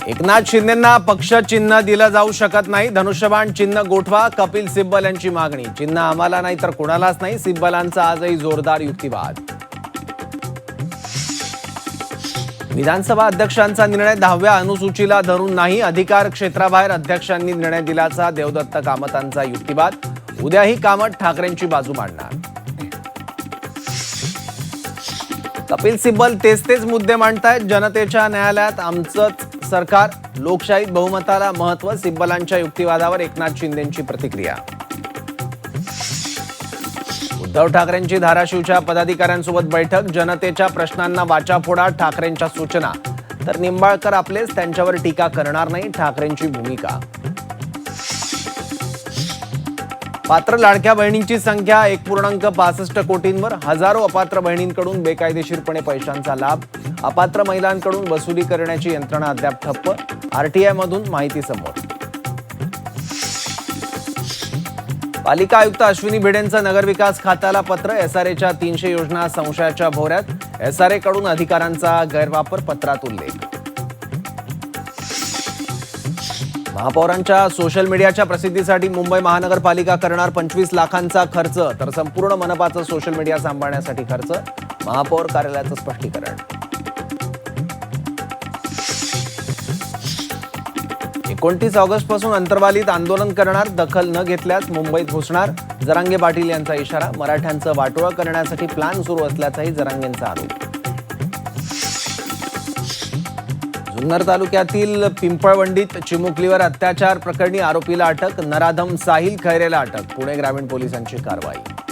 एकनाथ शिंदेंना पक्ष चिन्ह दिलं जाऊ शकत नाही, धनुष्यबाण चिन्ह गोठवा, कपिल सिब्बल यांची मागणी। चिन्ह आम्हाला नाही तर कोणालाच नाही, सिब्बलांचा आजही जोरदार युक्तिवाद। विधानसभा अध्यक्षांचा निर्णय 10व्या अनुसूचीला धरून नाही, अधिकार क्षेत्राबाहेर अध्यक्षांनी निर्णय दिल्याचा देवदत्त कामतांचा युक्तिवाद। उद्याही कामत ठाकरेंची बाजू मांडणार। कपिल सिब्बल तेच मुद्दे मांडतायत। जनतेच्या न्यायालयात आमचंच सरकार, लोकशाहीत बहुमताला महत्व। सिब्बलांच्या युक्तिवादावर एकनाथ शिंदेंची प्रतिक्रिया। उद्धव ठाकरेंची धाराशिवच्या पदाधिकाऱ्यांसोबत बैठक, जनतेच्या प्रश्नांना वाचा फोडा, ठाकरेंच्या सूचना। तर निंबाळकर आपलेच, त्यांच्यावर टीका करणार नाही, ठाकरेंची भूमिका। पात्र लाडक्या बहिणींची संख्या 1.65 कोटींवर, हजारो अपात्र बहिणींकडून बेकायदेशीरपणे पैशांचा लाभ। अपात्र महिलांकडून वसुली करण्याची यंत्रणा अद्याप ठप्प, आरटीआय मधून माहिती समोर। पालिका आयुक्त अश्विनी भिडेंचं नगरविकास खात्याला पत्र, एसआरएच्या 300 योजना संशयाच्या भोवऱ्यात, एसआरए कडून अधिकारांचा गैरवापर, पत्रात उल्लेख। महापौरांच्या सोशल मीडियाच्या प्रसिद्धीसाठी मुंबई महानगरपालिका करणार 25 लाखांचा खर्च, तर संपूर्ण मनपाचं सोशल मीडिया सांभाळण्यासाठी खर्च, महापौर कार्यालयाचं स्पष्टीकरण। 29 ऑगस्ट पासून अंतर्वालीत आंदोलन करणार, दखल न घेतल्यास मुंबईत घुसणार, जरांगे पाटील यांचा इशारा। मराठ्यांचं वाटोळं करण्यासाठी प्लॅन सुरू असल्याचाही जरांगेंचा आरोप। जुन्नर तालुक्यातील पिंपळवंडीत चिमुकलीवर अत्याचार प्रकरणी आरोपीला अटक, नराधम साहिल खैरेला अटक, पुणे ग्रामीण पोलिसांची कारवाई।